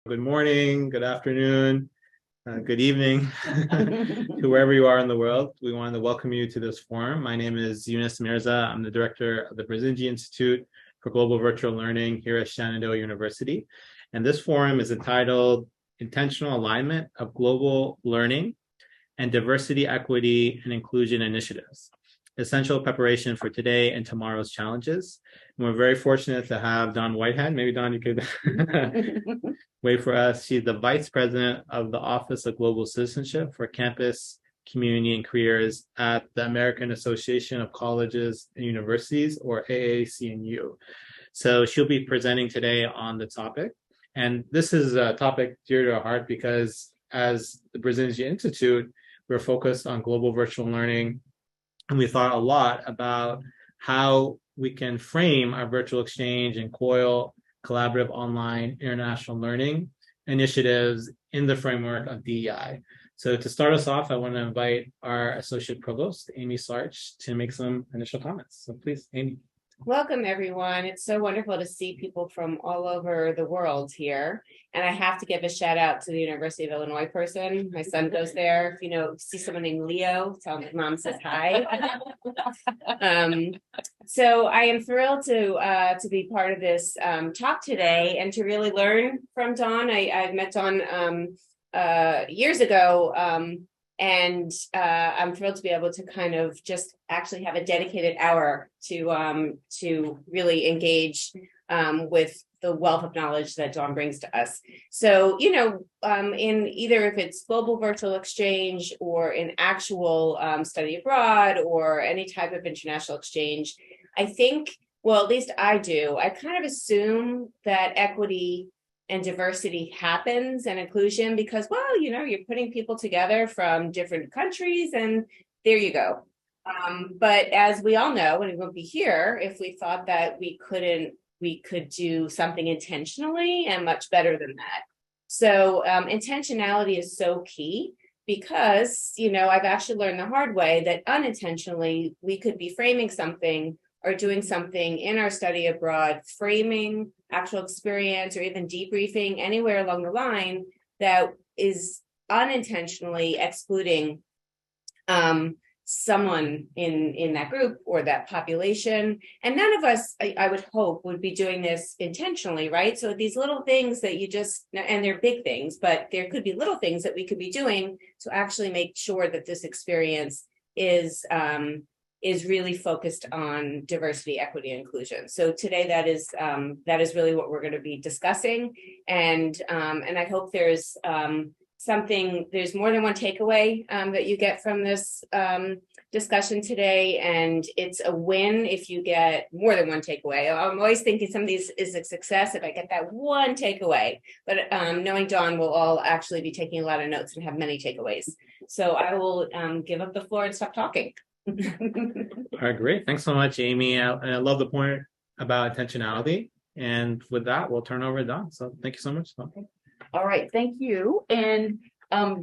Good morning, good afternoon, good evening to wherever you are in the world. We want to welcome you to this forum. My name is Yunus Mirza. I'm the director of the Brzezinski Institute for Global Virtual Learning here at Shenandoah University. And this forum is entitled Intentional Alignment of Global Learning and Diversity, Equity, and Inclusion Initiatives. Essential preparation for today and tomorrow's challenges. And we're very fortunate to have Dawn Whitehead. Maybe Dawn, you could wait for us. She's the Vice President of the Office of Global Citizenship for Campus, Community, and Careers at the American Association of Colleges and Universities, or AAC&U. So she'll be presenting today on the topic. And this is a topic dear to our heart because as the Brzezinski Institute, we're focused on global virtual learning. And we thought a lot about how we can frame our virtual exchange and COIL, collaborative online international learning initiatives in the framework of DEI. So to start us off, I want to invite our Associate Provost, Amy Sarch, to make some initial comments. So please, Amy. Welcome, everyone. It's so wonderful to see people from all over the world here. And I have to give a shout out to the University of Illinois person. My son goes there. If you see someone named Leo, tell him mom says hi. So I am thrilled to be part of this talk today and to really learn from Dawn. I've met Dawn years ago. And I'm thrilled to be able to kind of just actually have a dedicated hour to really engage with the wealth of knowledge that Dawn brings to us. So, in either if it's global virtual exchange or in actual study abroad or any type of international exchange, I think, well, at least I do, I kind of assume that equity and diversity happens and inclusion because, well, you're putting people together from different countries and there you go. But as we all know, and we won't be here if we thought that we could do something intentionally and much better than that. So intentionality is so key because, I've actually learned the hard way that unintentionally we could be framing something or doing something in our study abroad, framing actual experience or even debriefing anywhere along the line that is unintentionally excluding someone in that group or that population. And none of us, I would hope, would be doing this intentionally, right? So these little things that you just, and they're big things, but there could be little things that we could be doing to actually make sure that this experience is really focused on diversity, equity, and inclusion. So today that is really what we're going to be discussing, and I hope there's there's more than one takeaway that you get from this discussion today, and it's a win if you get more than one takeaway. I'm always thinking some of these is a success if I get that one takeaway, but knowing Dawn will all actually be taking a lot of notes and have many takeaways. So I will give up the floor and stop talking. All right, great. Thanks so much, Amy. I love the point about intentionality. And with that, we'll turn over to Dawn. So thank you so much. Okay. All right, thank you. And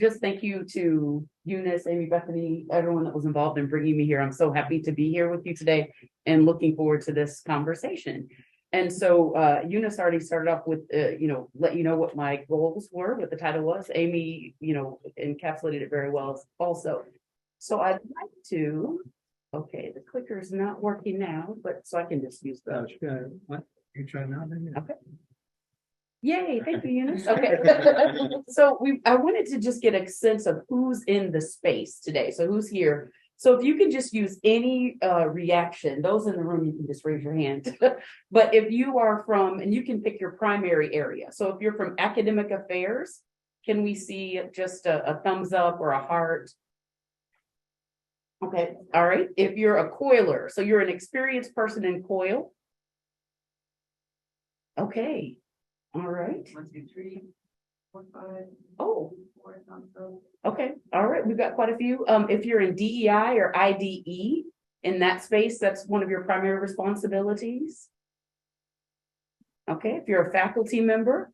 just thank you to Eunice, Amy, Bethany, everyone that was involved in bringing me here. I'm so happy to be here with you today and looking forward to this conversation. And so Eunice already started off with, let you know what my goals were, what the title was. Amy, encapsulated it very well also. So I'd like to, okay, the clicker is not working now, but so I can just use the. What? You're trying now? Okay. Yay, thank you, Eunice. Okay. So I wanted to just get a sense of who's in the space today. So who's here? So if you can just use any reaction, those in the room, you can just raise your hand. But if you are from, and you can pick your primary area. So if you're from academic affairs, can we see just a thumbs up or a heart? Okay, all right. If you're a COILer, so you're an experienced person in COIL. Okay, all right. 1, 2, 3, 4, 5. Oh, 4 thumbs up. okay, all right. We've got quite a few. If you're in DEI or IDE in that space, that's one of your primary responsibilities. Okay, if you're a faculty member.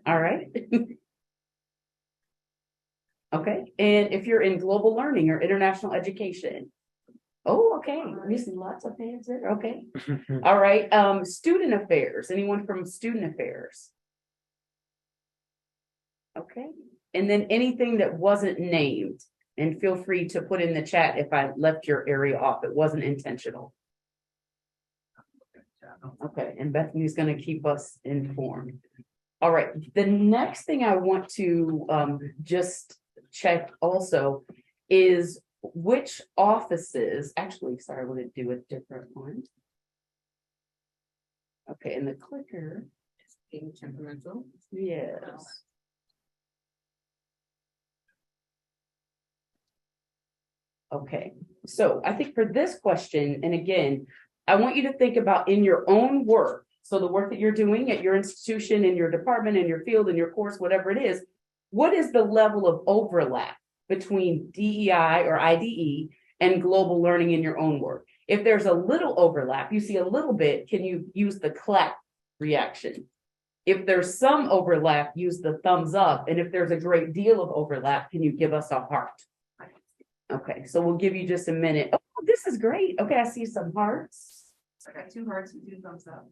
All right. Okay, and if you're in global learning or international education. Oh, okay. We see lots of hands there. Okay. All right. Student affairs. Anyone from student affairs? Okay. And then anything that wasn't named, and feel free to put in the chat if I left your area off. It wasn't intentional. Okay. And Bethany's going to keep us informed. All right. The next thing I want to just check also is which offices, actually, sorry, I want to do a different one. Okay. And the clicker is being temperamental. Yes. Okay, so I think for this question, and again, I want you to think about in your own work, so the work that you're doing at your institution, in your department, in your field, in your course, whatever it is, what is the level of overlap between DEI or IDE and global learning in your own work? If there's a little overlap, you see a little bit, can you use the clap reaction? If there's some overlap, use the thumbs up. And if there's a great deal of overlap, can you give us a heart? Okay, so we'll give you just a minute. Oh, this is great. Okay, I see some hearts. I got 2 hearts and 2 thumbs up.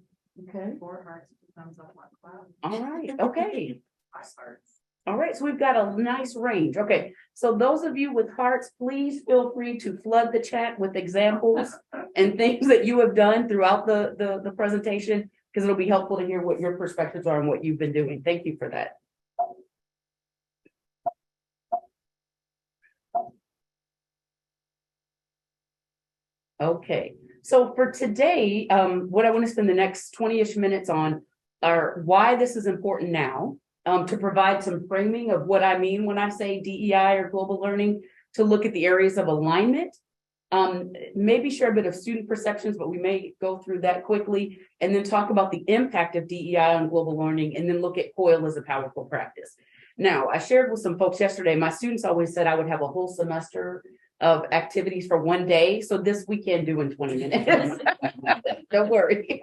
Okay. 4 hearts, 2 thumbs up, 1 cloud. All right. Okay. 5 hearts. All right. So we've got a nice range. Okay. So those of you with hearts, please feel free to flood the chat with examples and things that you have done throughout the presentation, because it'll be helpful to hear what your perspectives are and what you've been doing. Thank you for that. Okay, so for today, what I want to spend the next 20-ish minutes on are why this is important now, to provide some framing of what I mean when I say DEI or global learning, to look at the areas of alignment, maybe share a bit of student perceptions, but we may go through that quickly, and then talk about the impact of DEI on global learning, and then look at COIL as a powerful practice. Now, I shared with some folks yesterday, my students always said I would have a whole semester of activities for one day. So this we can do in 20 minutes. Don't worry.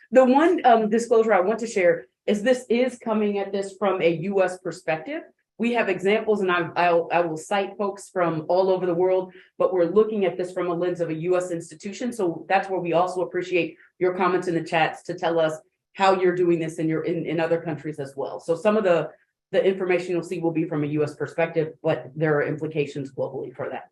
The one disclosure I want to share is this is coming at this from a US perspective. We have examples, and I will cite folks from all over the world, but we're looking at this from a lens of a US institution. So that's where we also appreciate your comments in the chats to tell us how you're doing this in other countries as well. So some of the information you'll see will be from a US perspective, but there are implications globally for that.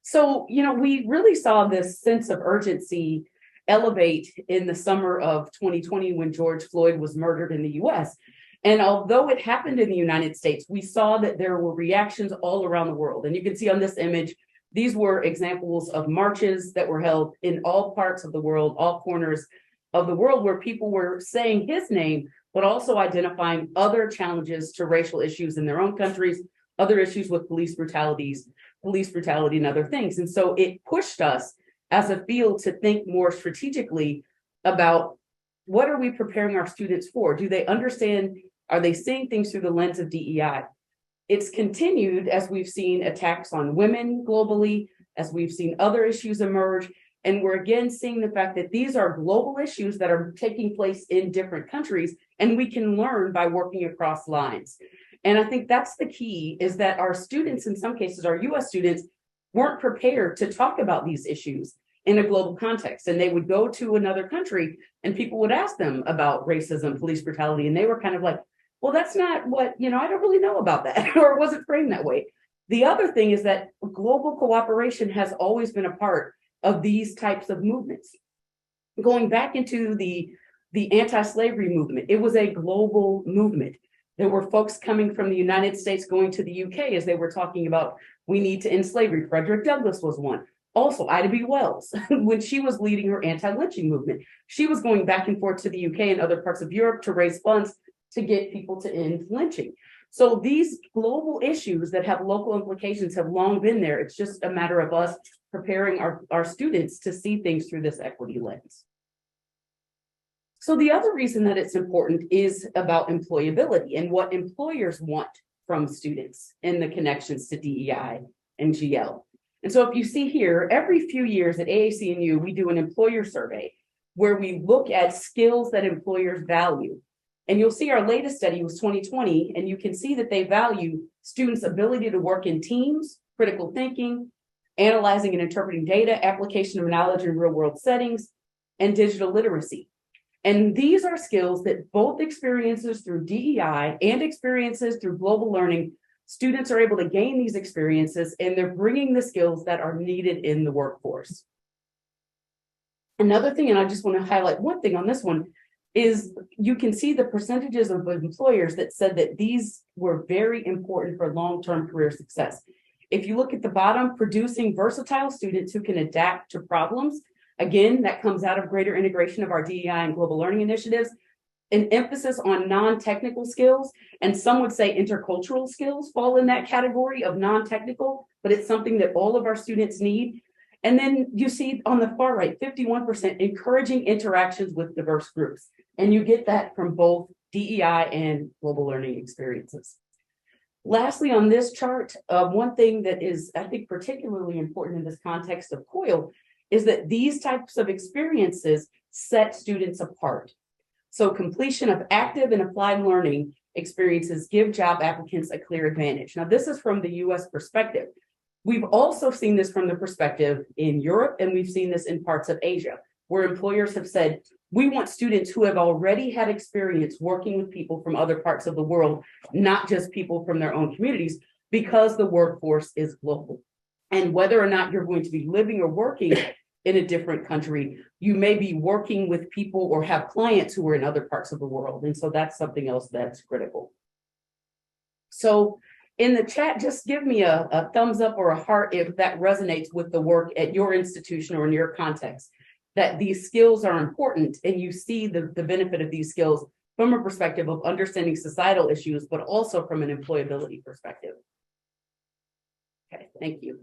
So, you know, we really saw this sense of urgency elevate in the summer of 2020 when George Floyd was murdered in the US. And although it happened in the United States, we saw that there were reactions all around the world. And you can see on this image, these were examples of marches that were held in all parts of the world, all corners of the world, where people were saying his name, but also identifying other challenges to racial issues in their own countries, other issues with police brutality and other things. And so it pushed us as a field to think more strategically about what are we preparing our students for? Do they understand? Are they seeing things through the lens of DEI? It's continued as we've seen attacks on women globally, as we've seen other issues emerge. And we're again seeing the fact that these are global issues that are taking place in different countries, and we can learn by working across lines. And I think that's the key, is that our students, in some cases, our US students, weren't prepared to talk about these issues in a global context. And they would go to another country and people would ask them about racism, police brutality, and they were kind of like, well, that's not what, I don't really know about that, or it wasn't framed that way. The other thing is that global cooperation has always been a part of these types of movements. Going back into the anti-slavery movement, it was a global movement. There were folks coming from the United States going to the UK as they were talking about, we need to end slavery. Frederick Douglass was one. Also, Ida B. Wells, when she was leading her anti-lynching movement, she was going back and forth to the UK and other parts of Europe to raise funds to get people to end lynching. So these global issues that have local implications have long been there. It's just a matter of us preparing our students to see things through this equity lens. So the other reason that it's important is about employability and what employers want from students in the connections to DEI and GL. And so if you see here, every few years at AAC&U, we do an employer survey where we look at skills that employers value. And you'll see our latest study was 2020, and you can see that they value students' ability to work in teams, critical thinking, analyzing and interpreting data, application of knowledge in real world settings, and digital literacy. And these are skills that both experiences through DEI and experiences through global learning, students are able to gain these experiences, and they're bringing the skills that are needed in the workforce. Another thing, and I just want to highlight one thing on this one, is you can see the percentages of employers that said that these were very important for long-term career success. If you look at the bottom, producing versatile students who can adapt to problems, again, that comes out of greater integration of our DEI and global learning initiatives, an emphasis on non-technical skills, and some would say intercultural skills fall in that category of non-technical, but it's something that all of our students need. And then you see on the far right, 51% encouraging interactions with diverse groups. And you get that from both DEI and global learning experiences. Lastly, on this chart, one thing that is, I think, particularly important in this context of COIL is that these types of experiences set students apart. So completion of active and applied learning experiences give job applicants a clear advantage. Now, this is from the US perspective. We've also seen this from the perspective in Europe, and we've seen this in parts of Asia, where employers have said, we want students who have already had experience working with people from other parts of the world, not just people from their own communities, because the workforce is global. And whether or not you're going to be living or working in a different country, you may be working with people or have clients who are in other parts of the world. And so that's something else that's critical. So in the chat, just give me a thumbs up or a heart if that resonates with the work at your institution or in your context, that these skills are important and you see the benefit of these skills from a perspective of understanding societal issues, but also from an employability perspective. Okay, thank you.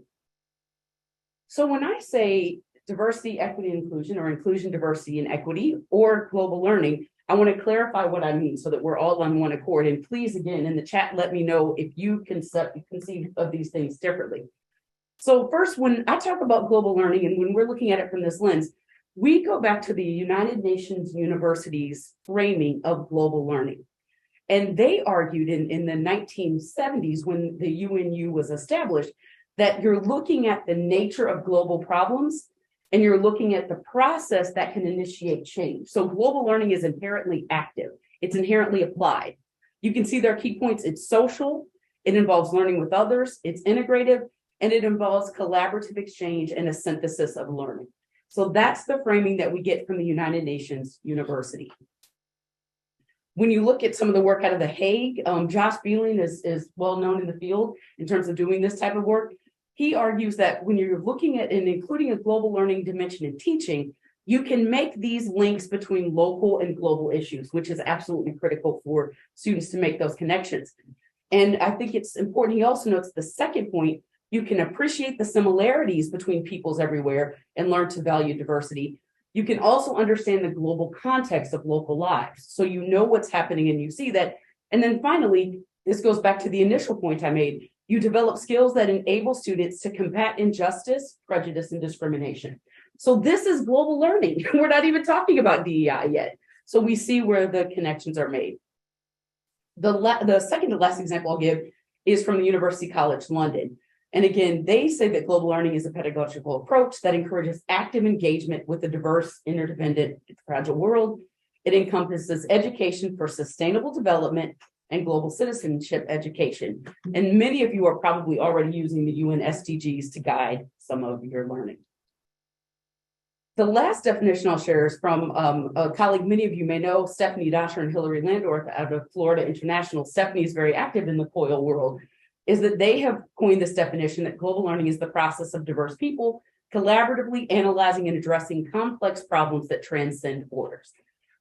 So when I say diversity, equity, and inclusion, or inclusion, diversity, and equity, or global learning, I want to clarify what I mean so that we're all on one accord. And please, again, in the chat, let me know if you conceive of these things differently. So first, when I talk about global learning and when we're looking at it from this lens, we go back to the United Nations University's framing of global learning. And they argued in the 1970s when the UNU was established that you're looking at the nature of global problems and you're looking at the process that can initiate change. So global learning is inherently active. It's inherently applied. You can see their key points. It's social. It involves learning with others. It's integrative, and it involves collaborative exchange and a synthesis of learning. So that's the framing that we get from the United Nations University. When you look at some of the work out of The Hague, Josh Beleen is well known in the field in terms of doing this type of work. He argues that when you're looking at and including a global learning dimension in teaching, you can make these links between local and global issues, which is absolutely critical for students to make those connections. And I think it's important. He also notes the second point, you can appreciate the similarities between peoples everywhere and learn to value diversity. You can also understand the global context of local lives. So you know what's happening and you see that. And then finally, this goes back to the initial point I made. You develop skills that enable students to combat injustice, prejudice, and discrimination. So this is global learning. We're not even talking about DEI yet. So we see where the connections are made. The second to last example I'll give is from the University College London. And again, they say that global learning is a pedagogical approach that encourages active engagement with a diverse, interdependent, fragile world. It encompasses education for sustainable development and global citizenship education. And many of you are probably already using the UN SDGs to guide some of your learning. The last definition I'll share is from a colleague many of you may know, Stephanie Dosher and Hillary Landorf out of Florida International. Stephanie is very active in the COIL world, is that they have coined this definition that global learning is the process of diverse people collaboratively analyzing and addressing complex problems that transcend borders.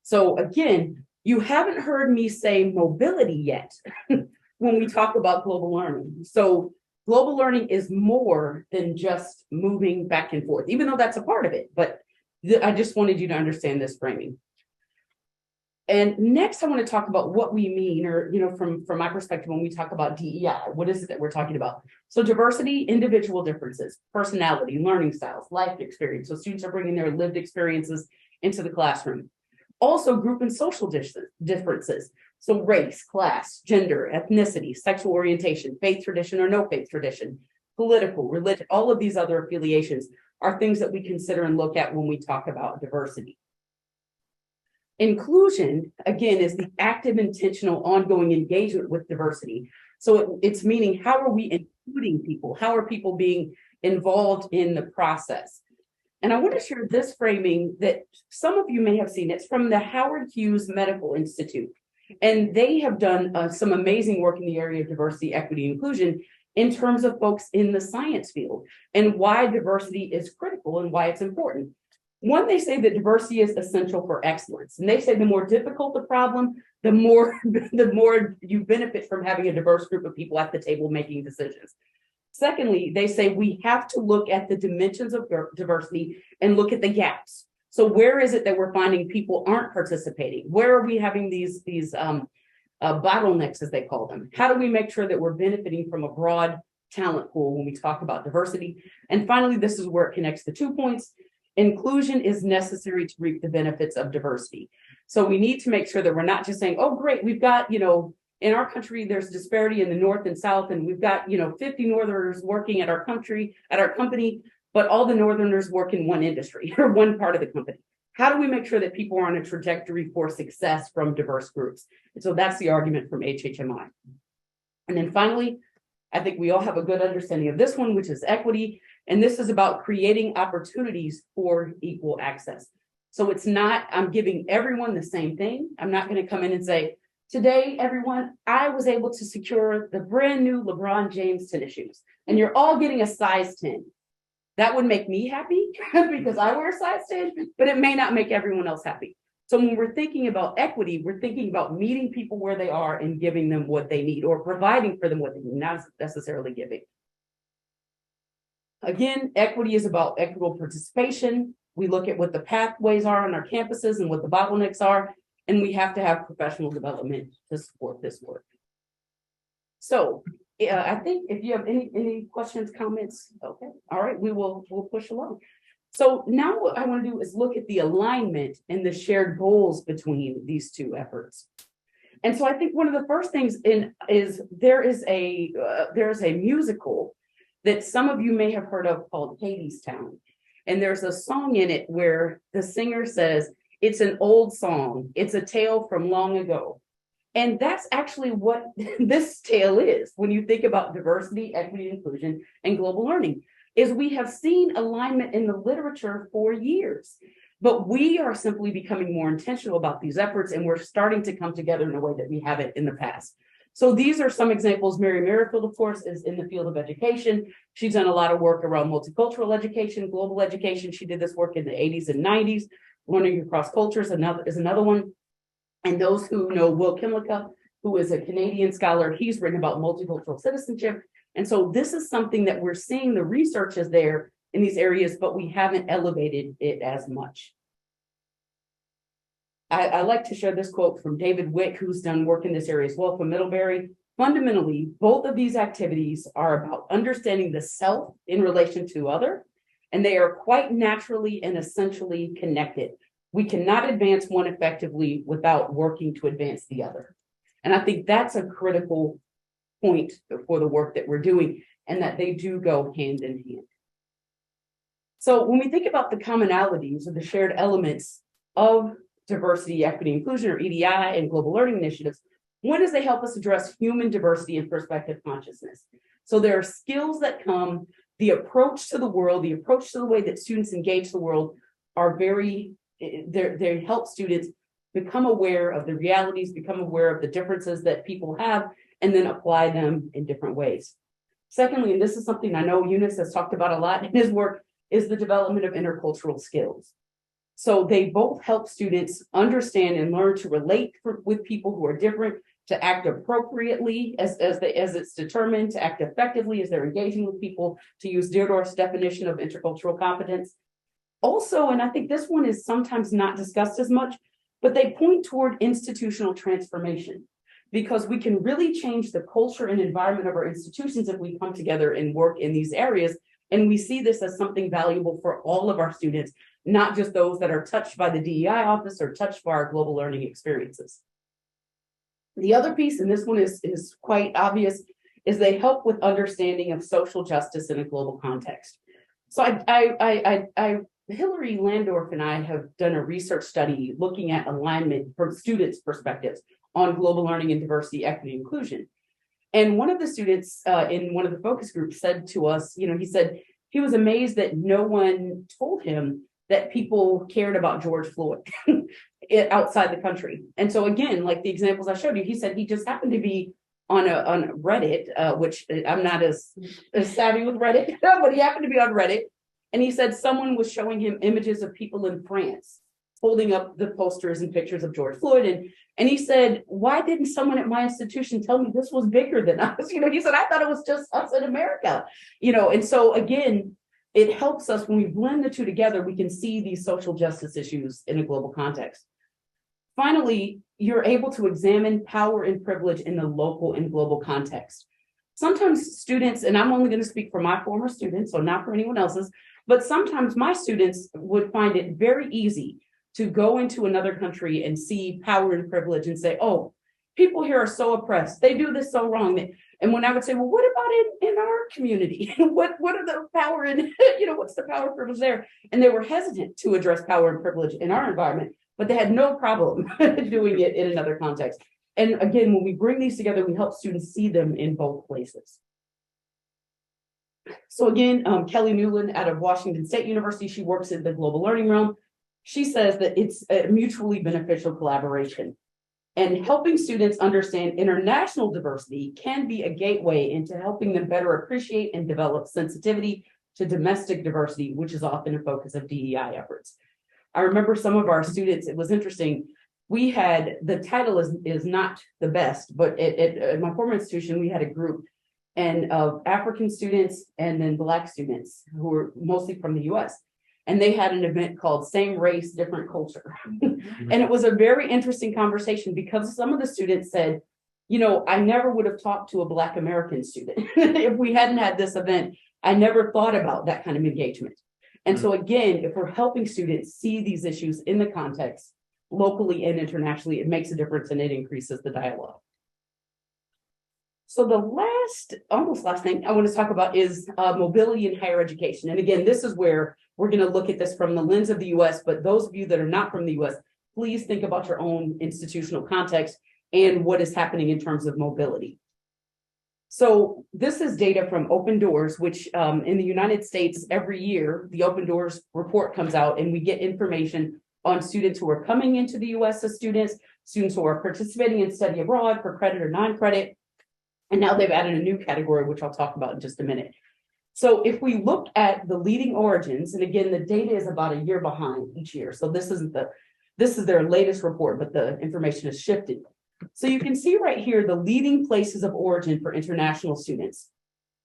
So again, you haven't heard me say mobility yet when we talk about global learning. So global learning is more than just moving back and forth, even though that's a part of it. But I just wanted you to understand this framing. And next, I want to talk about what we mean, or, from my perspective, when we talk about DEI, what is it that we're talking about? So diversity, individual differences, personality, learning styles, life experience. So students are bringing their lived experiences into the classroom. Also group and social differences. So race, class, gender, ethnicity, sexual orientation, faith tradition or no faith tradition, political, religious, all of these other affiliations are things that we consider and look at when we talk about diversity. Inclusion, again, is the active, intentional, ongoing engagement with diversity. So it's meaning, how are we including people? How are people being involved in the process? And I want to share this framing that some of you may have seen. It's from the Hughes Medical Institute. And they have done some amazing work in the area of diversity, equity, and inclusion in terms of folks in the science field and why diversity is critical and why it's important. One, they say that diversity is essential for excellence. And they say the more difficult the problem, the more you benefit from having a diverse group of people at the table making decisions. Secondly, they say we have to look at the dimensions of diversity and look at the gaps. So where is it that we're finding people aren't participating? Where are we having these bottlenecks, as they call them? How do we make sure that we're benefiting from a broad talent pool when we talk about diversity? And finally, this is where it connects the 2 points. Inclusion is necessary to reap the benefits of diversity. So we need to make sure that we're not just saying, oh, great, we've got, in our country, there's disparity in the North and South, and we've got, 50 Northerners working at our company, but all the Northerners work in one industry or one part of the company. How do we make sure that people are on a trajectory for success from diverse groups? And so that's the argument from HHMI. And then finally, I think we all have a good understanding of this one, which is equity. And this is about creating opportunities for equal access. So it's not, I'm giving everyone the same thing. I'm not going to come in and say, today, everyone, I was able to secure the brand new LeBron James tennis shoes, and you're all getting a size 10. That would make me happy because I wear a size 10, but it may not make everyone else happy. So when we're thinking about equity, we're thinking about meeting people where they are and giving them what they need, or providing for them what they need, not necessarily giving. Again, equity is about equitable participation. We look at what the pathways are on our campuses and what the bottlenecks are, and we have to have professional development to support this work. So I think if you have any questions, comments, okay, all right, we'll push along. So now what I want to do is look at the alignment and the shared goals between these two efforts. And so I think one of the first things is there is a musical that some of you may have heard of called Hadestown. And there's a song in it where the singer says, it's an old song, it's a tale from long ago. And that's actually what this tale is when you think about diversity, equity, inclusion, and global learning, is we have seen alignment in the literature for years, but we are simply becoming more intentional about these efforts, and we're starting to come together in a way that we haven't in the past. So these are some examples. Mary Merrifield, of course, is in the field of education. She's done a lot of work around multicultural education, global education. She did this work in the 80s and 90s. Learning across cultures is another one. And those who know Will Kimlicka, who is a Canadian scholar, he's written about multicultural citizenship. And so this is something that we're seeing the research is there in these areas, but we haven't elevated it as much. I like to share this quote from David Wick, who's done work in this area as well from Middlebury. Fundamentally, both of these activities are about understanding the self in relation to other, and they are quite naturally and essentially connected. We cannot advance one effectively without working to advance the other. And I think that's a critical point for the work that we're doing, and that they do go hand in hand. So when we think about the commonalities or the shared elements of diversity, equity, inclusion, or EDI and global learning initiatives, one is they help us address human diversity and perspective consciousness. So there are skills that come, the approach to the world, the approach to the way that students engage the world are they help students become aware of the realities, become aware of the differences that people have, and then apply them in different ways. Secondly, and this is something I know Eunice has talked about a lot in his work, is the development of intercultural skills. So they both help students understand and learn to relate with people who are different, to act appropriately as it's determined, to act effectively as they're engaging with people, to use Deardorff's definition of intercultural competence. Also, and I think this one is sometimes not discussed as much, but they point toward institutional transformation, because we can really change the culture and environment of our institutions if we come together and work in these areas. And we see this as something valuable for all of our students, not just those that are touched by the DEI office or touched by our global learning experiences. The other piece, and this one is quite obvious, is they help with understanding of social justice in a global context. So Hillary Landorf and I have done a research study looking at alignment from students' perspectives on global learning and diversity, equity, inclusion. And one of the students in one of the focus groups said to us, he said he was amazed that no one told him that people cared about George Floyd outside the country. And so again, like the examples I showed you, he said he just happened to be on Reddit, which I'm not as savvy with Reddit, but he happened to be on Reddit. And he said someone was showing him images of people in France holding up the posters and pictures of George Floyd. And he said, why didn't someone at my institution tell me this was bigger than us? He said, I thought it was just us in America. And so again, it helps us when we blend the two together, we can see these social justice issues in a global context. Finally, you're able to examine power and privilege in the local and global context. Sometimes students, and I'm only going to speak for my former students, so not for anyone else's, but sometimes my students would find it very easy to go into another country and see power and privilege and say, oh, people here are so oppressed. They do this so wrong. And when I would say, well, what about in our community? what are the power and, what's the power and privilege there? And they were hesitant to address power and privilege in our environment, but they had no problem doing it in another context. And again, when we bring these together, we help students see them in both places. So again, Kelly Newland out of Washington State University, she works in the global learning realm. She says that it's a mutually beneficial collaboration, and helping students understand international diversity can be a gateway into helping them better appreciate and develop sensitivity to domestic diversity, which is often a focus of DEI efforts. I remember some of our students, it was interesting. We had, the title is not the best, but at my former institution, we had a group of African students and then Black students who were mostly from the US. And they had an event called Same Race, Different Culture. And it was a very interesting conversation because some of the students said, I never would have talked to a Black American student if we hadn't had this event. I never thought about that kind of engagement. And so again, if we're helping students see these issues in the context, locally and internationally, it makes a difference and it increases the dialogue. So the almost last thing I want to talk about is mobility in higher education. And again, this is where we're going to look at this from the lens of the US, but those of you that are not from the US, please think about your own institutional context and what is happening in terms of mobility. So this is data from Open Doors, which in the United States, every year, the Open Doors report comes out and we get information on students who are coming into the US as students who are participating in study abroad for credit or non-credit. And now they've added a new category, which I'll talk about in just a minute. So if we look at the leading origins, and again, the data is about a year behind each year. So this is their latest report, but the information has shifted. So you can see right here, the leading places of origin for international students.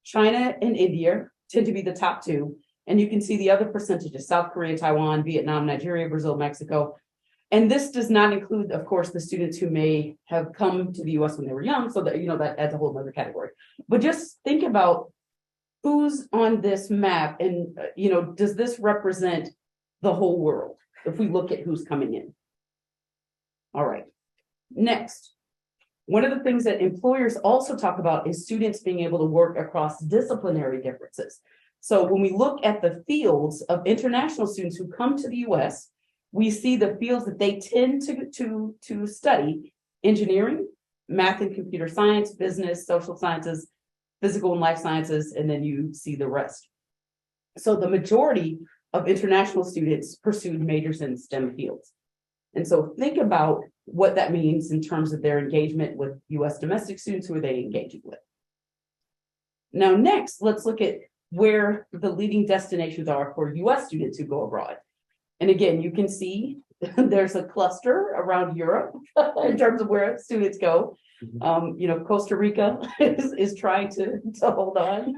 China and India tend to be the top two. And you can see the other percentages: South Korea, Taiwan, Vietnam, Nigeria, Brazil, Mexico. And this does not include, of course, the students who may have come to the US when they were young. So that, that adds a whole other category. But just think about who's on this map and, does this represent the whole world if we look at who's coming in? All right. Next, one of the things that employers also talk about is students being able to work across disciplinary differences. So when we look at the fields of international students who come to the US, we see the fields that they tend to study: engineering, math and computer science, business, social sciences, physical and life sciences, and then you see the rest. So the majority of international students pursued majors in STEM fields. And so think about what that means in terms of their engagement with US domestic students. Who are they engaging with? Now, next, let's look at where the leading destinations are for US students who go abroad. And again, you can see there's a cluster around Europe in terms of where students go. Costa Rica is trying to hold on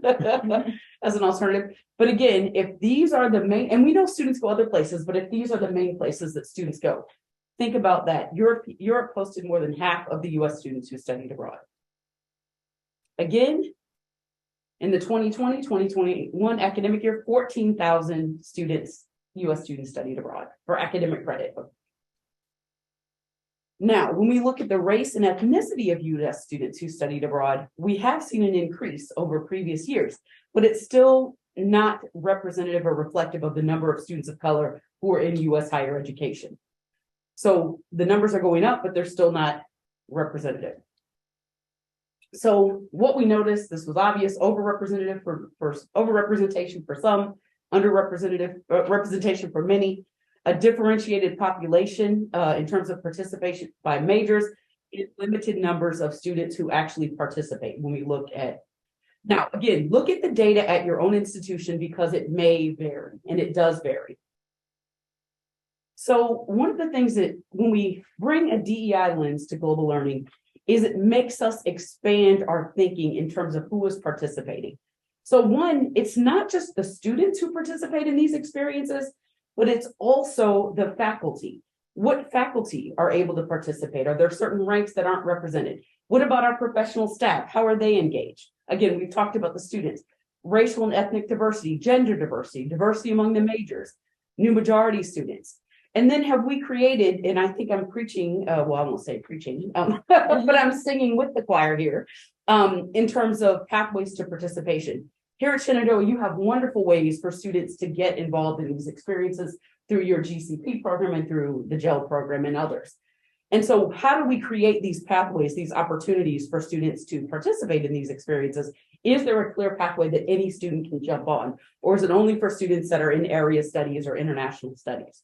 as an alternative. But again, if these are the main, and we know students go other places, but if these are the main places that students go, think about that. Europe hosted more than half of the US students who studied abroad. Again, in the 2020-2021 academic year, 14,000 US students studied abroad for academic credit. Now, when we look at the race and ethnicity of U.S. students who studied abroad, we have seen an increase over previous years, but it's still not representative or reflective of the number of students of color who are in U.S. higher education. So the numbers are going up, but they're still not representative. So what we noticed, this was obvious, overrepresentation for some, representation for many, a differentiated population in terms of participation by majors, and limited numbers of students who actually participate when we look at. Now, again, look at the data at your own institution because it may vary, and it does vary. So one of the things that when we bring a DEI lens to global learning is it makes us expand our thinking in terms of who is participating. So one, it's not just the students who participate in these experiences, but it's also the faculty. What faculty are able to participate? Are there certain ranks that aren't represented? What about our professional staff? How are they engaged? Again, we've talked about the students, racial and ethnic diversity, gender diversity, diversity among the majors, new majority students. And then have we created, and I think I'm preaching, well, I won't say preaching, but I'm singing with the choir here, in terms of pathways to participation. Here at Shenandoah, you have wonderful ways for students to get involved in these experiences through your GCP program and through the GL program and others. And so how do we create these pathways, these opportunities for students to participate in these experiences? Is there a clear pathway that any student can jump on? Or is it only for students that are in area studies or international studies?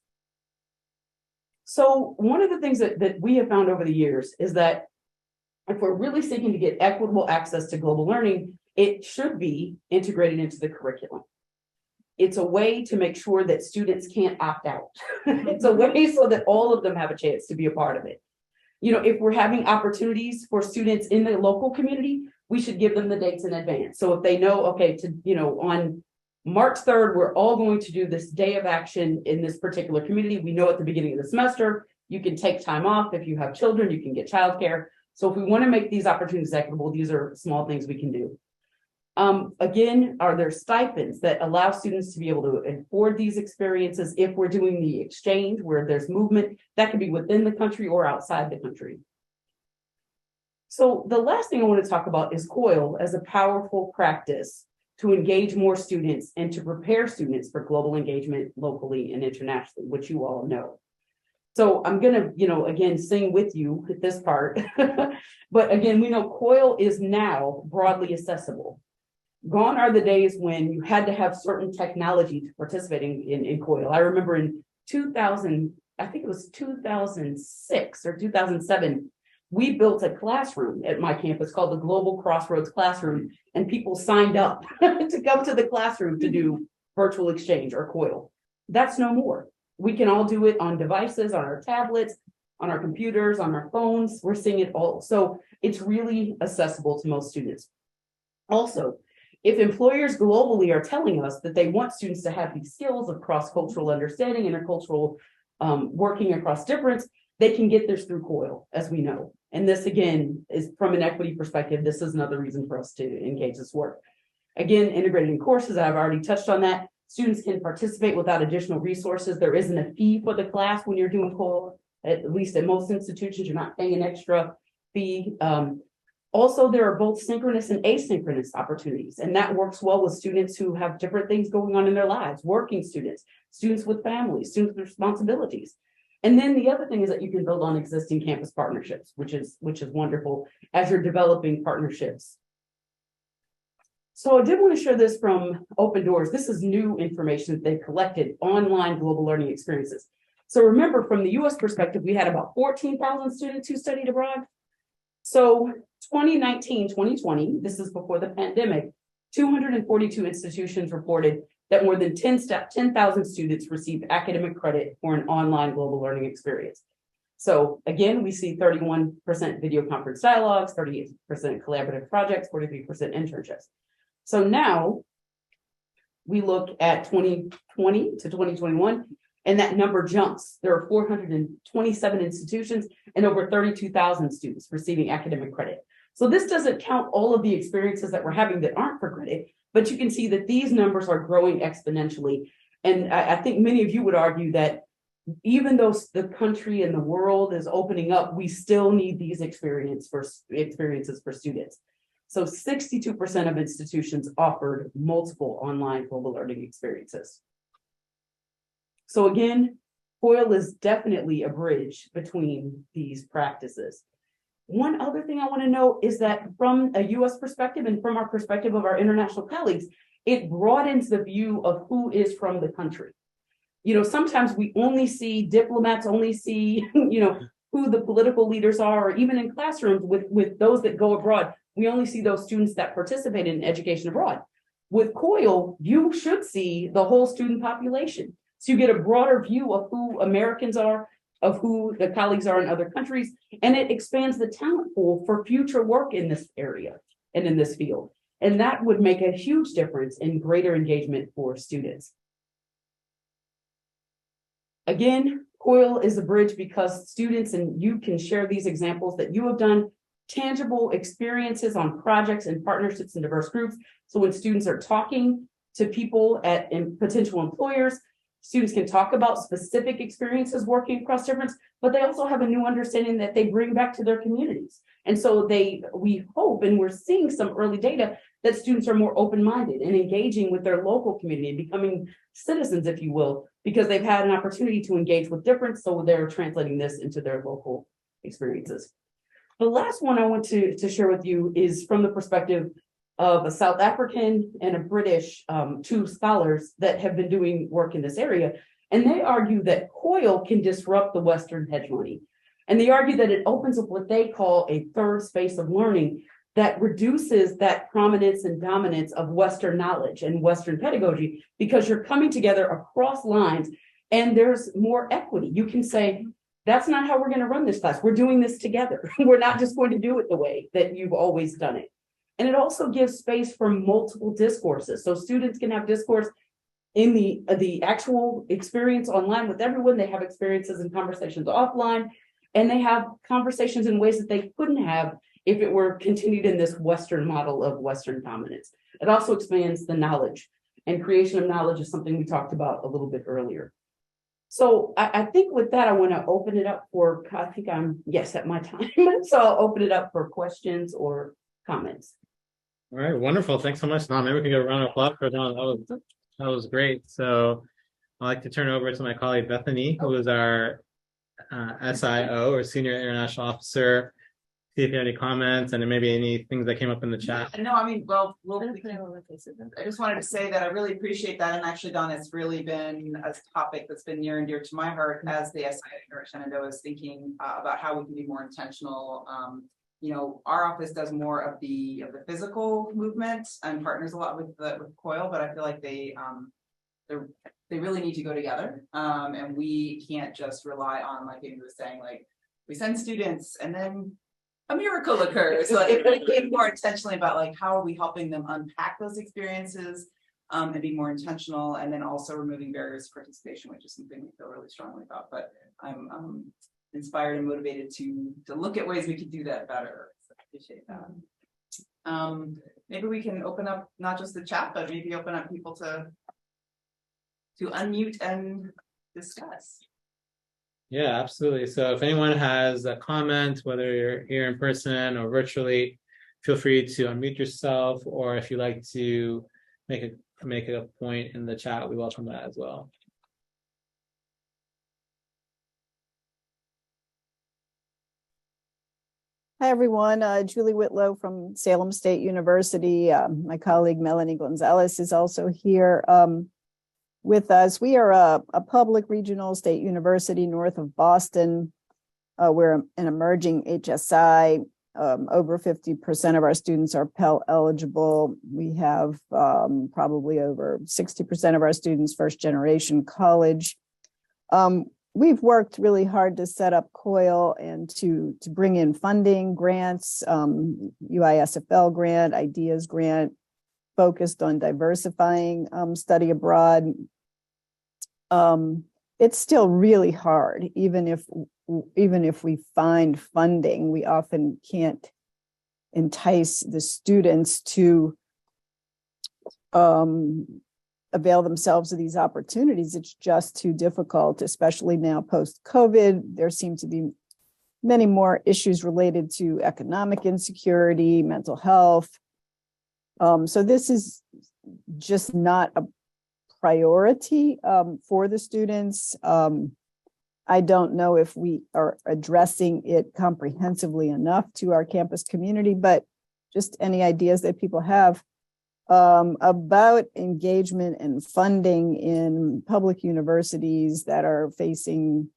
So one of the things that we have found over the years is that if we're really seeking to get equitable access to global learning, it should be integrated into the curriculum. It's a way to make sure that students can't opt out. It's a way so that all of them have a chance to be a part of it. You know, if we're having opportunities for students in the local community, we should give them the dates in advance. So if they know, okay, on March 3rd, we're all going to do this day of action in this particular community. We know at the beginning of the semester, you can take time off. If you have children, you can get childcare. So if we want to make these opportunities equitable, these are small things we can do. Again, are there stipends that allow students to be able to afford these experiences if we're doing the exchange where there's movement that could be within the country or outside the country? So the last thing I want to talk about is COIL as a powerful practice to engage more students and to prepare students for global engagement locally and internationally, which you all know. So I'm going to, again, sing with you at this part. But again, we know COIL is now broadly accessible. Gone are the days when you had to have certain technology to participating in COIL. I remember in 2000, I think it was 2006 or 2007, we built a classroom at my campus called the Global Crossroads Classroom, and people signed up to come to the classroom to do virtual exchange or COIL. That's no more. We can all do it on devices, on our tablets, on our computers, on our phones. We're seeing it all. So it's really accessible to most students. Also, if employers globally are telling us that they want students to have these skills of cross-cultural understanding, intercultural working across difference, they can get this through COIL, as we know. And this, again, is from an equity perspective, this is another reason for us to engage this work. Again, integrated in courses, I've already touched on that. Students can participate without additional resources. There isn't a fee for the class when you're doing COIL. At least at most institutions, you're not paying an extra fee. Also, there are both synchronous and asynchronous opportunities, and that works well with students who have different things going on in their lives, working students, students with families, students with responsibilities. And then the other thing is that you can build on existing campus partnerships, which is wonderful as you're developing partnerships. So I did want to share this from Open Doors. This is new information that they've collected, online global learning experiences. So remember, from the US perspective, we had about 14,000 students who studied abroad. So 2019, 2020, this is before the pandemic, 242 institutions reported that more than 10,000 students received academic credit for an online global learning experience. So again, we see 31% video conference dialogues, 38% collaborative projects, 43% internships. So now we look at 2020 to 2021, and that number jumps. There are 427 institutions and over 32,000 students receiving academic credit. So this doesn't count all of the experiences that we're having that aren't for credit, but you can see that these numbers are growing exponentially. And I think many of you would argue that even though the country and the world is opening up, we still need these experiences for students. So 62% of institutions offered multiple online global learning experiences. So again, COIL is definitely a bridge between these practices. One other thing I want to note is that from a US perspective and from our perspective of our international colleagues, it broadens the view of who is from the country. You know, sometimes we only see diplomats, only see, you know, who the political leaders are, or even in classrooms with those that go abroad, we only see those students that participate in education abroad. With COIL, you should see the whole student population. So you get a broader view of who Americans are, of who the colleagues are in other countries, and it expands the talent pool for future work in this area and in this field. And that would make a huge difference in greater engagement for students. Again, COIL is a bridge because students and you can share these examples that you have done, tangible experiences on projects and partnerships in diverse groups. So when students are talking to people at potential employers, students can talk about specific experiences working across difference, but they also have a new understanding that they bring back to their communities. And so we hope, and we're seeing some early data, that students are more open-minded and engaging with their local community and becoming citizens, if you will, because they've had an opportunity to engage with difference, so they're translating this into their local experiences. The last one I want to share with you is from the perspective of a South African and a British, two scholars that have been doing work in this area. And they argue that COIL can disrupt the Western hegemony. And they argue that it opens up what they call a third space of learning that reduces that prominence and dominance of Western knowledge and Western pedagogy, because you're coming together across lines and there's more equity. You can say, that's not how we're going to run this class. We're doing this together. We're not just going to do it the way that you've always done it. And it also gives space for multiple discourses. So students can have discourse in the actual experience online with everyone. They have experiences and conversations offline, and they have conversations in ways that they couldn't have if it were continued in this Western model of Western dominance. It also expands the knowledge, and creation of knowledge is something we talked about a little bit earlier. So I think with that, I want to open it up for, I think I'm, yes, at my time. So I'll open it up for questions or comments. All right, wonderful. Thanks so much, Don. Maybe we can get a round of applause for Don. That was great. So I'd like to turn over to my colleague Bethany, who is our SIO, or Senior International Officer. See if you have any comments and maybe any things that came up in the chat. No, I mean, well, I just wanted to say that I really appreciate that. And actually, Don, it's really been a topic that's been near and dear to my heart as the SIO direction. And I was thinking about how we can be more intentional. You know, our office does more of the physical movement and partners a lot with COIL, but I feel like they really need to go together. And we can't just rely on, like Amy was saying, like we send students and then a miracle occurs. Like think more intentionally about like how are we helping them unpack those experiences and be more intentional, and then also removing barriers to participation, which is something we feel really strongly about. But I'm inspired and motivated to look at ways we could do that better. So I appreciate that. Maybe we can open up not just the chat, but maybe open up people to unmute and discuss. Yeah, absolutely. So if anyone has a comment, whether you're here in person or virtually, feel free to unmute yourself, or if you'd like to make a point in the chat, we welcome that as well. Hi, everyone. Julie Whitlow from Salem State University. My colleague Melanie Gonzalez is also here with us. We are a public regional state university north of Boston. We're an emerging HSI. Over 50% of our students are Pell eligible. We have probably over 60% of our students first generation college. We've worked really hard to set up COIL and to bring in funding, grants, UISFL grant, IDEAS grant, focused on diversifying study abroad. It's still really hard, even if we find funding, we often can't entice the students to avail themselves of these opportunities. It's just too difficult, especially now post-COVID. There seem to be many more issues related to economic insecurity, mental health. So this is just not a priority for the students. I don't know if we are addressing it comprehensively enough to our campus community, but just any ideas that people have about engagement and funding in public universities that are facing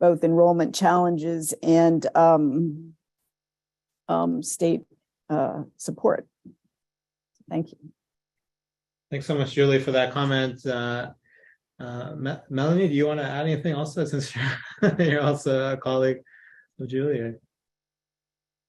both enrollment challenges and state support. Thank you. Thanks so much, Julie, for that comment. Melanie, do you want to add anything also, since you're also a colleague of Julie?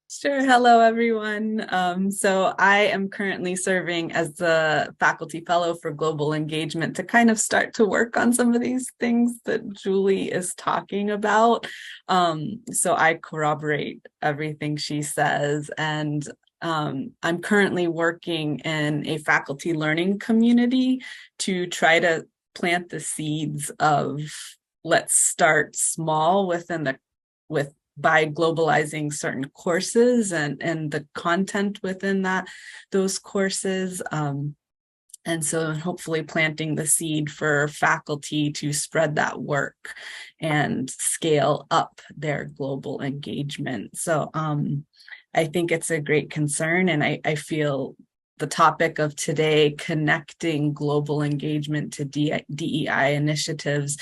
Sure. Hello, everyone. So I am currently serving as the faculty fellow for global engagement to kind of start to work on some of these things that Julie is talking about. So I corroborate everything she says. And I'm currently working in a faculty learning community to try to plant the seeds of, let's start small by globalizing certain courses and the content within those courses. And so hopefully planting the seed for faculty to spread that work and scale up their global engagement. So I think it's a great concern, and I feel the topic of today, connecting global engagement to DEI initiatives,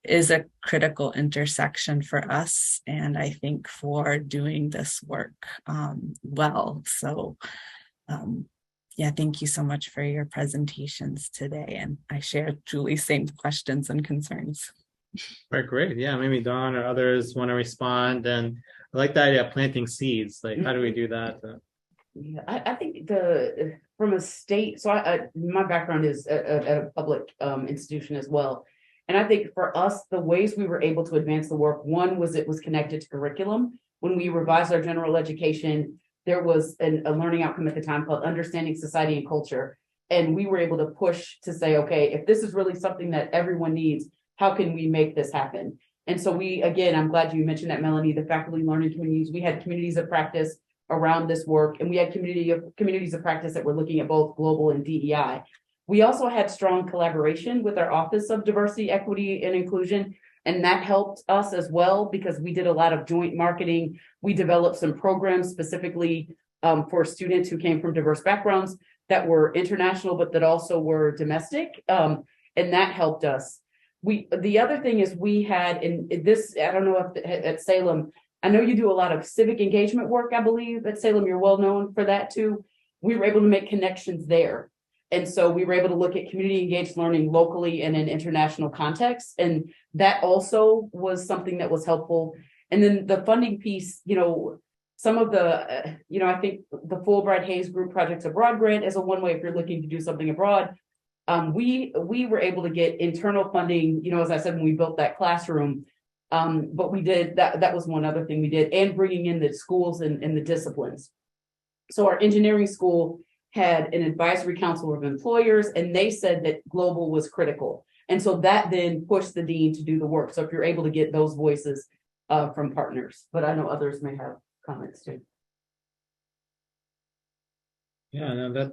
is a critical intersection for us, and I think for doing this work well. So yeah, thank you so much for your presentations today, and I share Julie's same questions and concerns. Right, great. Yeah, maybe Dawn or others want to respond. And I like the idea of planting seeds. Like, how do we do that? Yeah, I think from a state, so my background is at a public institution as well. And I think for us, the ways we were able to advance the work, one was it was connected to curriculum. When we revised our general education, there was a learning outcome at the time called Understanding Society and Culture. And we were able to push to say, okay, if this is really something that everyone needs, how can we make this happen? And so again, I'm glad you mentioned that, Melanie, the faculty learning communities, we had communities of practice around this work, and we had communities of practice that were looking at both global and DEI. We also had strong collaboration with our Office of Diversity, Equity, and Inclusion, and that helped us as well because we did a lot of joint marketing. We developed some programs specifically for students who came from diverse backgrounds that were international, but that also were domestic, and that helped us. The other thing is we had in this, I don't know if at Salem, I know you do a lot of civic engagement work, I believe at Salem, you're well known for that too. We were able to make connections there. And so we were able to look at community engaged learning locally and in international contexts. And that also was something that was helpful. And then the funding piece, some of the, I think the Fulbright Hayes Group Projects Abroad grant is a one way if you're looking to do something abroad. We were able to get internal funding, as I said, when we built that classroom. But we did that was one other thing we did, and bringing in the schools and the disciplines. So our engineering school had an advisory council of employers, and they said that global was critical. And so that then pushed the dean to do the work. So if you're able to get those voices from partners, but I know others may have comments too. Yeah, no,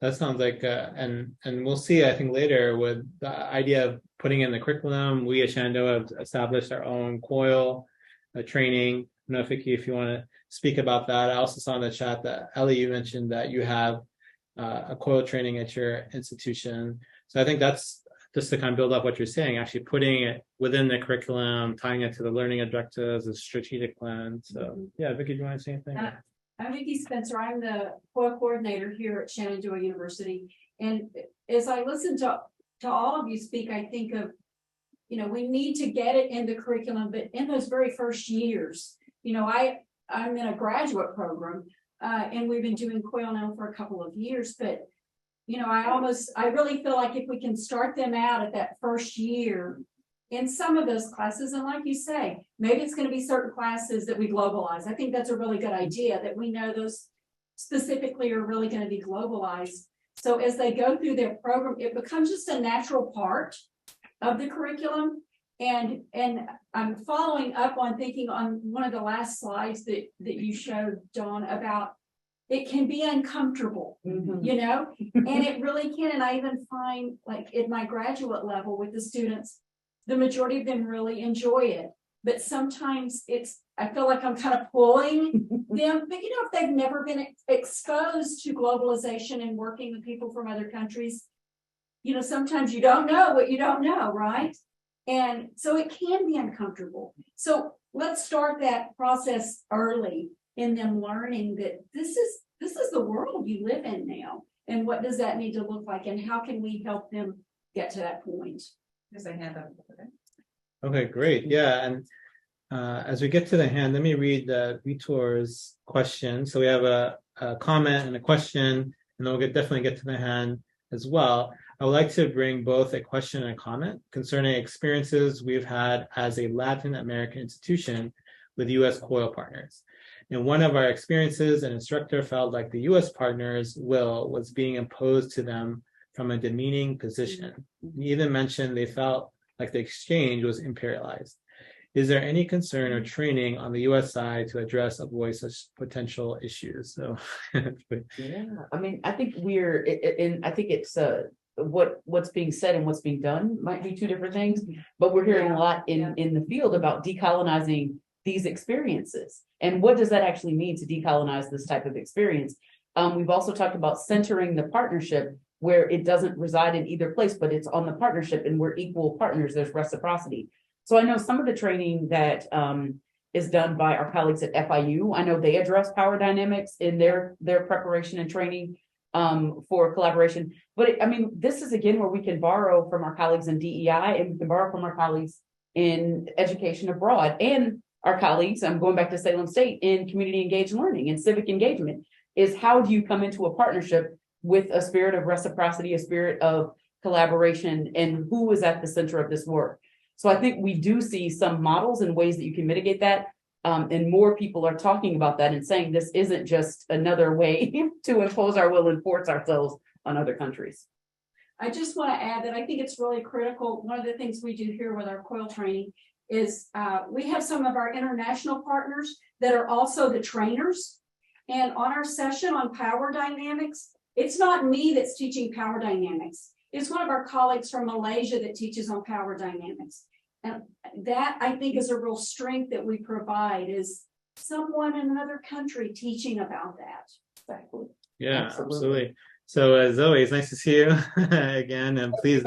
that sounds like, and we'll see, I think later with the idea of putting in the curriculum, we at Shenandoah have established our own COIL training. I don't know if you want to speak about that. I also saw in the chat that Ellie, you mentioned that you have a COIL training at your institution. So I think that's just to kind of build up what you're saying, actually putting it within the curriculum, tying it to the learning objectives, a strategic plan. So yeah, Vicki, do you want to say anything? I'm Vicki Spencer. I'm the COIL coordinator here at Shenandoah University. And as I listen to all of you speak, I think of, we need to get it in the curriculum, but in those very first years, I'm in a graduate program and we've been doing COIL now for a couple of years, but I really feel like if we can start them out at that first year in some of those classes, and like you say, maybe it's going to be certain classes that we globalize. I think that's a really good idea, that we know those specifically are really going to be globalized. So as they go through their program, it becomes just a natural part of the curriculum. And I'm following up on thinking on one of the last slides that you showed, Dawn, about it can be uncomfortable, you know, and it really can. And I even find, like, at my graduate level with the students, the majority of them really enjoy it. But sometimes I feel like I'm kind of pulling them. But, you know, if they've never been exposed to globalization and working with people from other countries, you know, sometimes you don't know what you don't know, right? And so it can be uncomfortable. So let's start that process early in them learning that this is the world you live in now. And what does that need to look like? And how can we help them get to that point? There's a hand up. Okay, great. Yeah, and as we get to the hand, let me read Vitor's question. So we have a comment and a question, and then we'll definitely get to the hand as well. I would like to bring both a question and a comment concerning experiences we've had as a Latin American institution with U.S. COIL partners. In one of our experiences, an instructor felt like the U.S. partners' will was being imposed to them from a demeaning position. He even mentioned they felt like the exchange was imperialized. Is there any concern or training on the U.S. side to address, avoid such potential issues? So, yeah, I mean, I think I think it's what's being said and what's being done might be two different things, but we're hearing a lot in the field about decolonizing these experiences. And what does that actually mean to decolonize this type of experience? We've also talked about centering the partnership where it doesn't reside in either place, but it's on the partnership and we're equal partners. There's reciprocity. So I know some of the training that is done by our colleagues at FIU. I know they address power dynamics in their preparation and training for collaboration. But I mean, this is again where we can borrow from our colleagues in DEI and we can borrow from our colleagues in education abroad and our colleagues, I'm going back to Salem State, in community engaged learning and civic engagement, is how do you come into a partnership with a spirit of reciprocity, a spirit of collaboration, and who is at the center of this work? So I think we do see some models and ways that you can mitigate that. And more people are talking about that and saying this isn't just another way to impose our will and force ourselves on other countries. I just want to add that I think it's really critical. One of the things we do here with our COIL training is we have some of our international partners that are also the trainers. And on our session on power dynamics, it's not me that's teaching power dynamics. It's one of our colleagues from Malaysia that teaches on power dynamics. And that, I think, is a real strength that we provide, is someone in another country teaching about that. Exactly. Yeah, absolutely. So Zoe, it's nice to see you again, and please.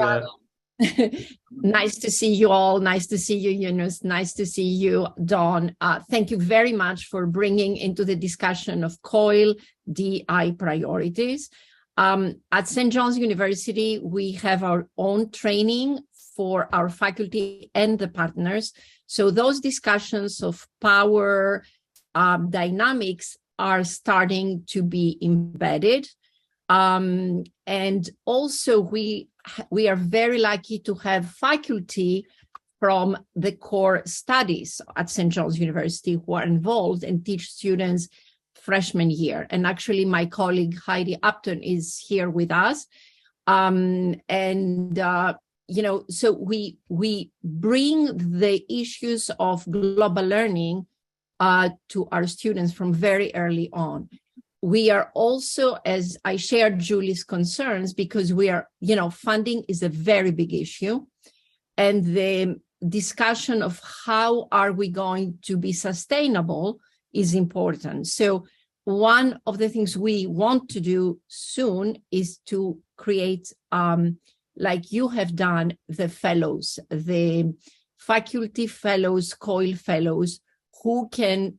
Nice to see you all. Nice to see you, Eunice. Nice to see you, Dawn. Thank you very much for bringing into the discussion of COIL DEI priorities. At St. John's University, we have our own training for our faculty and the partners. So those discussions of power dynamics are starting to be embedded. And also we are very lucky to have faculty from the core studies at St. John's University who are involved and teach students freshman year. And actually my colleague Heidi Upton is here with us. So we bring the issues of global learning to our students from very early on. We are also, as I shared Julie's concerns, because we are, funding is a very big issue. And the discussion of how are we going to be sustainable is important. So one of the things we want to do soon is to create, like you have done, the fellows, the faculty fellows, COIL fellows, who can,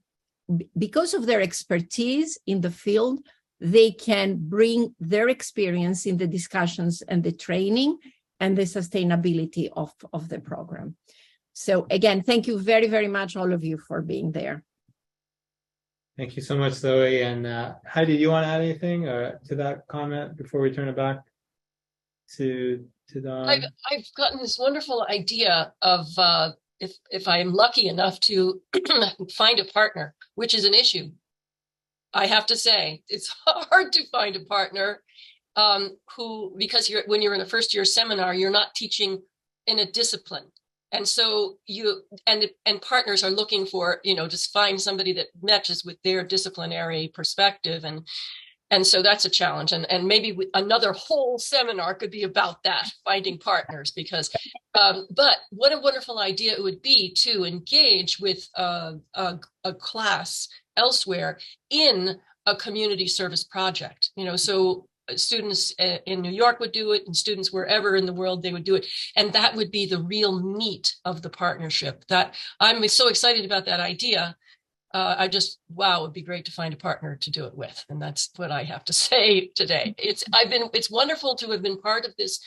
because of their expertise in the field, they can bring their experience in the discussions and the training and the sustainability of the program. So again, thank you very, very much, all of you, for being there. Thank you so much, Zoe. And Heidi, do you want to add anything to that comment before we turn it back to Dawn? I've gotten this wonderful idea of if I am lucky enough to find a partner, which is an issue. I have to say, it's hard to find a partner. because when you're in a first year seminar, you're not teaching in a discipline. And so and partners are looking for, just find somebody that matches with their disciplinary perspective. And so that's a challenge. And maybe another whole seminar could be about that, finding partners, because, but what a wonderful idea it would be to engage with a class elsewhere in a community service project, so students in New York would do it, and students wherever in the world they would do it. And that would be the real meat of the partnership. That I'm so excited about that idea. Wow, it would be great to find a partner to do it with. And that's what I have to say today. It's wonderful to have been part of this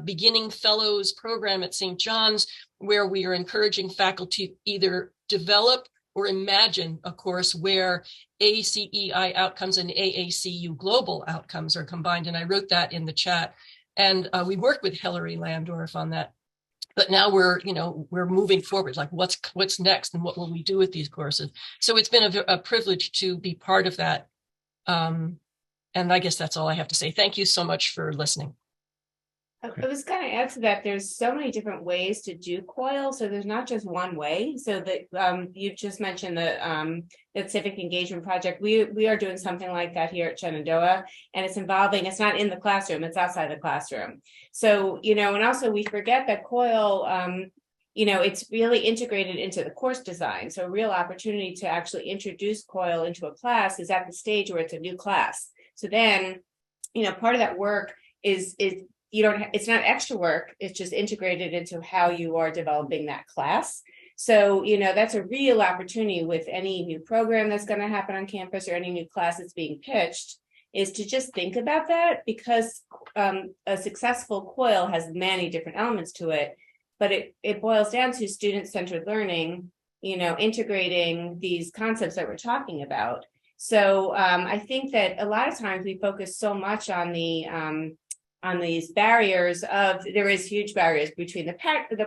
beginning fellows program at St. John's, where we are encouraging faculty either develop or imagine a course where AAC&EI outcomes and AAC&U global outcomes are combined. And I wrote that in the chat. And we worked with Hilary Landorf on that. But now we're moving forward, like what's next and what will we do with these courses? So it's been a privilege to be part of that. And I guess that's all I have to say. Thank you so much for listening. I was going to add to that. There's so many different ways to do COIL, so there's not just one way. So that you just mentioned the civic engagement project. We are doing something like that here at Shenandoah, and it's it's not in the classroom, it's outside the classroom. So and also we forget that COIL, it's really integrated into the course design. So a real opportunity to actually introduce COIL into a class is at the stage where it's a new class. So then, part of that work is it's not extra work, it's just integrated into how you are developing that class. So, that's a real opportunity with any new program that's going to happen on campus or any new class that's being pitched, is to just think about that, because a successful COIL has many different elements to it, but it boils down to student-centered learning, integrating these concepts that we're talking about. So I think that a lot of times we focus so much on these barriers there is huge barriers between the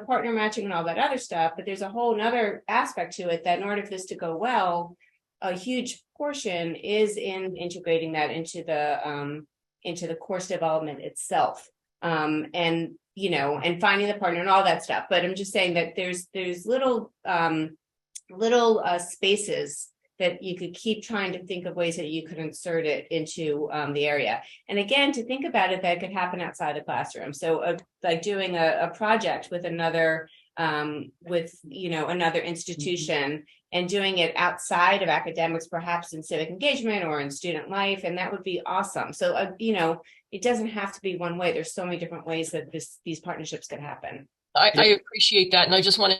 partner matching and all that other stuff, but there's a whole nother aspect to it that in order for this to go well, a huge portion is in integrating that into the course development itself, and finding the partner and all that stuff. But I'm just saying that there's little spaces that you could keep trying to think of ways that you could insert it into the area. And again, to think about it, that could happen outside the classroom. So like doing a project with another institution and doing it outside of academics, perhaps in civic engagement or in student life, and that would be awesome. So, it doesn't have to be one way. There's so many different ways that these partnerships could happen. I appreciate that. And I just want to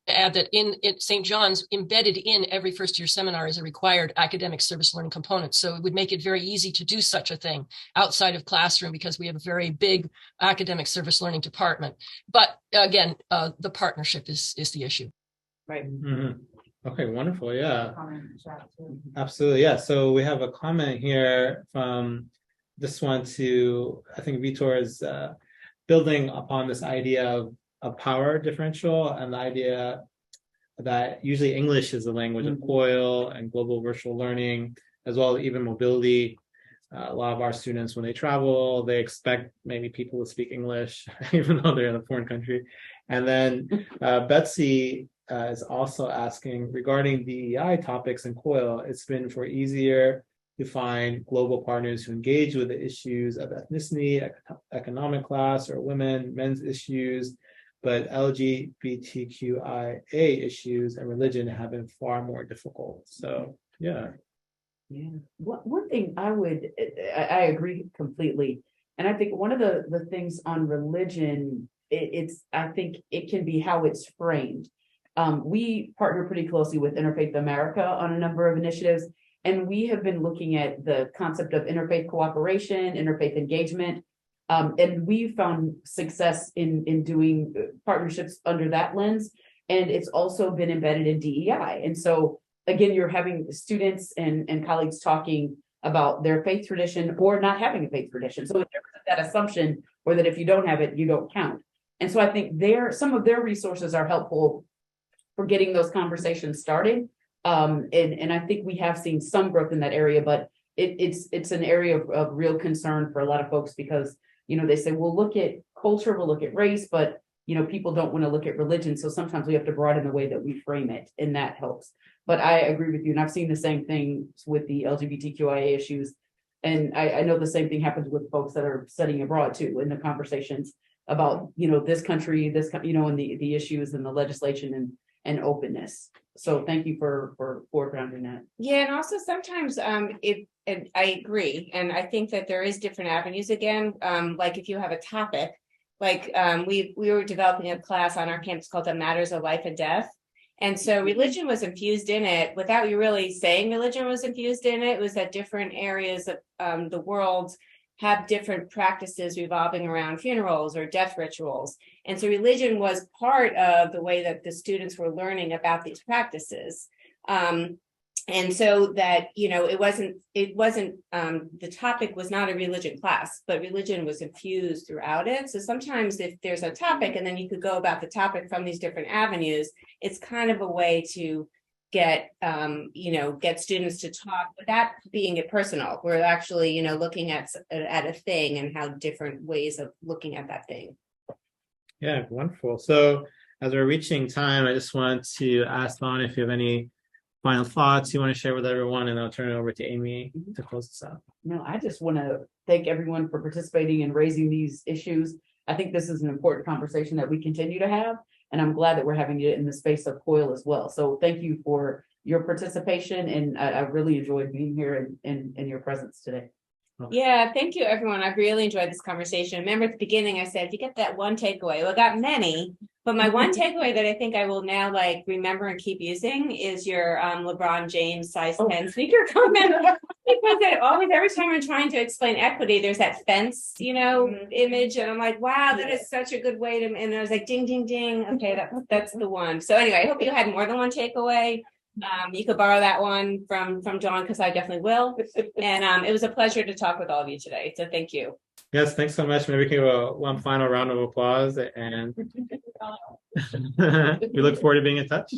add that in St. John's, embedded in every first year seminar is a required academic service learning component. So it would make it very easy to do such a thing outside of classroom, because we have a very big academic service learning department. But again, the partnership is the issue. Right. Mm-hmm. Okay, wonderful. Yeah, absolutely. Yeah. So we have a comment here from this one to, I think Vitor is building upon this idea of a power differential and the idea that usually English is the language of COIL and global virtual learning, as well as even mobility. A lot of our students, when they travel, they expect maybe people to speak English, even though they're in a foreign country. And then Betsy is also asking regarding DEI topics in COIL, it's been easier to find global partners who engage with the issues of ethnicity, economic class, or men's issues, but LGBTQIA issues and religion have been far more difficult. So, yeah. Yeah. One thing I agree completely. And I think one of the things on religion, I think it can be how it's framed. We partner pretty closely with Interfaith America on a number of initiatives, and we have been looking at the concept of interfaith cooperation, interfaith engagement. And we found success in doing partnerships under that lens. And it's also been embedded in DEI. And so, again, you're having students and colleagues talking about their faith tradition or not having a faith tradition. So there's that assumption, or that if you don't have it, you don't count. And so I think some of their resources are helpful for getting those conversations started. And I think we have seen some growth in that area, but it's an area of real concern for a lot of folks because, they say, we'll look at culture, we'll look at race, but people don't want to look at religion. So sometimes we have to broaden the way that we frame it, and that helps. But I agree with you. And I've seen the same thing with the LGBTQIA issues. And I know the same thing happens with folks that are studying abroad too, in the conversations about, this country, and the issues and the legislation and openness. So thank you for foregrounding that. Yeah, and also sometimes and I agree, and I think that there is different avenues again. Like if you have a topic, like we were developing a class on our campus called The Matters of Life and Death. And so religion was infused in it without you really saying religion was infused in it. It was that different areas of the world have different practices revolving around funerals or death rituals. And so religion was part of the way that the students were learning about these practices. And so that, it wasn't, the topic was not a religion class, but religion was infused throughout it. So sometimes if there's a topic and then you could go about the topic from these different avenues, it's kind of a way to get students to talk without being it personal. We're actually, looking at a thing and how different ways of looking at that thing. Yeah, wonderful. So as we're reaching time, I just want to ask Dawn if you have any final thoughts you want to share with everyone, and I'll turn it over to Amy to close this out. No, I just want to thank everyone for participating and raising these issues. I think this is an important conversation that we continue to have, and I'm glad that we're having it in the space of COIL as well. So thank you for your participation, and I really enjoyed being here and your presence today. Yeah, thank you, everyone. I've really enjoyed this conversation. Remember at the beginning, I said, if you get that one takeaway, well, I got many, but my one takeaway that I think I will now remember and keep using is your LeBron James size 10 sneaker comment. Because every time I'm trying to explain equity, there's that fence, image. And I'm like, wow, that is such a good way to, and I was like, ding, ding, ding. Okay, that's the one. So anyway, I hope you had more than one takeaway. You could borrow that one from Dawn, because I definitely will. And it was a pleasure to talk with all of you today. So thank you. Yes, thanks so much. Maybe we can go one final round of applause, and we look forward to being in touch.